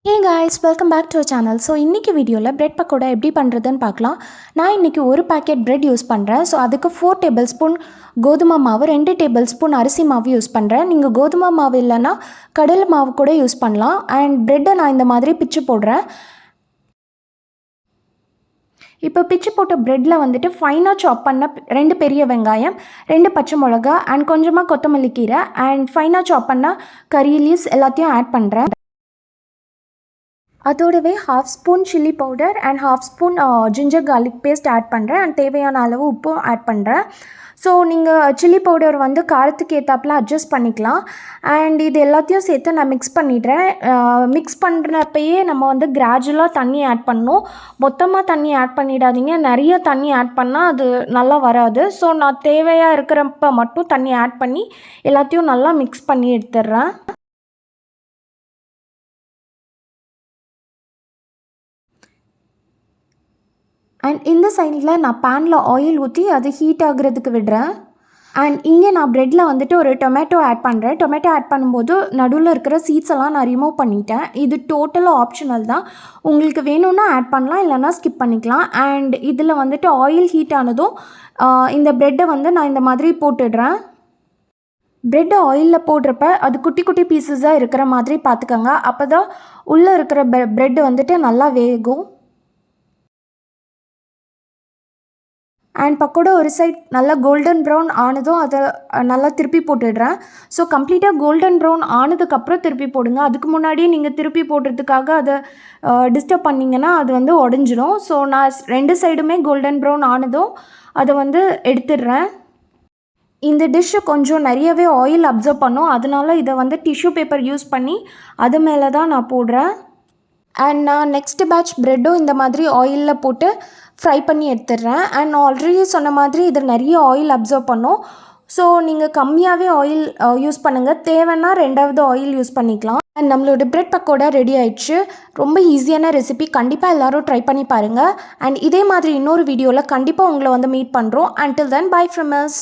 Hey guys, welcome back to our channel. So இன்னைக்கு வீடியோவில் bread pakoda எப்படி பண்ணுறதுன்னு பார்க்கலாம். நான் இன்றைக்கி ஒரு பேக்கெட் பிரெட் யூஸ் பண்ணுறேன். ஸோ அதுக்கு 4 டேபிள் ஸ்பூன் கோதுமை மாவு, 2 டேபிள் ஸ்பூன் அரிசி மாவு யூஸ் பண்ணுறேன். நீங்கள் கோதுமை மாவு இல்லைன்னா கடலை மாவு கூட யூஸ் பண்ணலாம். அண்ட் பிரெட்டை நான் இந்த மாதிரி பிச்சு போடுறேன். இப்போ பிச்சு போட்ட ப்ரெட்டில் வந்துட்டு ஃபைனாக சாப் பண்ண 2 பெரிய வெங்காயம், 2 பச்சை மிளகா அண்ட் கொஞ்சமாக கொத்தமல்லி கீரை அண்ட் ஃபைனாக சாப் பண்ண கறி லீவ்ஸ் எல்லாத்தையும் ஆட் பண்ணுறேன். அதோடவே 1/2 spoon chilli powder and 1/2 spoon ginger garlic paste add பண்ணுறேன். அண்ட் தேவையான அளவு உப்பும் ஆட் பண்ணுறேன். ஸோ நீங்கள் சில்லி பவுடர் வந்து காரத்துக்கு ஏற்றாப்புல அட்ஜஸ்ட் பண்ணிக்கலாம். அண்ட் இது எல்லாத்தையும் சேர்த்து நான் மிக்ஸ் பண்ணிடுறேன். மிக்ஸ் பண்ணுறப்பயே நம்ம வந்து கிராஜுவலாக தண்ணி ஆட் பண்ணணும். மொத்தமாக தண்ணி ஆட் பண்ணிடாதீங்க. நிறைய தண்ணி ஆட் பண்ணால் அது நல்லா வராது. ஸோ நான் தேவையாக இருக்கிறப்ப மட்டும் தண்ணி ஆட் பண்ணி எல்லாத்தையும் நல்லா மிக்ஸ் பண்ணி எடுத்துடுறேன். அண்ட் இந்த சைடில் நான் பேனில் ஆயில் ஊற்றி அது ஹீட் ஆகுறதுக்கு விடுறேன். அண்ட் இங்கே நான் ப்ரெட்டில் வந்துட்டு ஒரு டொமேட்டோ ஆட் பண்ணுறேன். டொமேட்டோ ஆட் பண்ணும்போது நடுவில் இருக்கிற சீட்ஸ் எல்லாம் நான் ரிமூவ் பண்ணிட்டேன். இது டோட்டலாக ஆப்ஷனல் தான். உங்களுக்கு வேணும்னா ஆட் பண்ணலாம், இல்லைனா ஸ்கிப் பண்ணிக்கலாம். அண்ட் இதில் வந்துட்டு ஆயில் ஹீட் ஆனதும் இந்த ப்ரெட்டை வந்து நான் இந்த மாதிரி போட்டுடுறேன். ப்ரெட் ஆயிலில் போடுறப்ப அது குட்டி குட்டி பீசஸாக இருக்கிற மாதிரி பார்த்துக்கோங்க. அப்போ தான் உள்ளே இருக்கிற ப்ரெட் வந்துட்டு நல்லா வேகும். அண்ட் பக்கோடா ஒரு சைட் நல்லா கோல்டன் ப்ரௌன் ஆனதும் அதை நல்லா திருப்பி போட்டுடுறேன். ஸோ கம்ப்ளீட்டாக கோல்டன் ப்ரௌன் ஆனதுக்கப்புறம் திருப்பி போடுங்க. அதுக்கு முன்னாடியே நீங்கள் திருப்பி போடுறதுக்காக அதை டிஸ்டர்ப் பண்ணிங்கன்னா அது வந்து உடஞ்சிடும். ஸோ நான் 2 சைடுமே கோல்டன் ப்ரௌன் ஆனதும் அதை வந்து எடுத்துடுறேன். இந்த டிஷ்ஷு கொஞ்சம் நிறையவே ஆயில் அப்சர்வ் பண்ணும். அதனால இதை வந்து டிஷ்யூ பேப்பர் யூஸ் பண்ணி அது மேலே தான் நான் போடுறேன். அண்ட் நான் நெக்ஸ்ட் பேட்ச் ப்ரெட்டும் இந்த மாதிரி ஆயிலில் போட்டு ஃப்ரை பண்ணி எடுத்துடுறேன். அண்ட் நான் ஆல்ரெடி சொன்ன மாதிரி இது நிறைய ஆயில் அப்சர்வ் பண்ணும். ஸோ நீங்கள் கம்மியாகவே ஆயில் யூஸ் பண்ணுங்கள். தேவைன்னா 2வது ஆயில் யூஸ் பண்ணிக்கலாம். அண்ட் நம்மளோட பிரெட் பக்கோடா ரெடி ஆயிடுச்சு. ரொம்ப ஈஸியான ரெசிபி. கண்டிப்பாக எல்லோரும் ட்ரை பண்ணி பாருங்கள். அண்ட் இதே மாதிரி இன்னொரு வீடியோவில் கண்டிப்பாக உங்களை வந்து மீட் பண்ணுறோம். until then bye from us.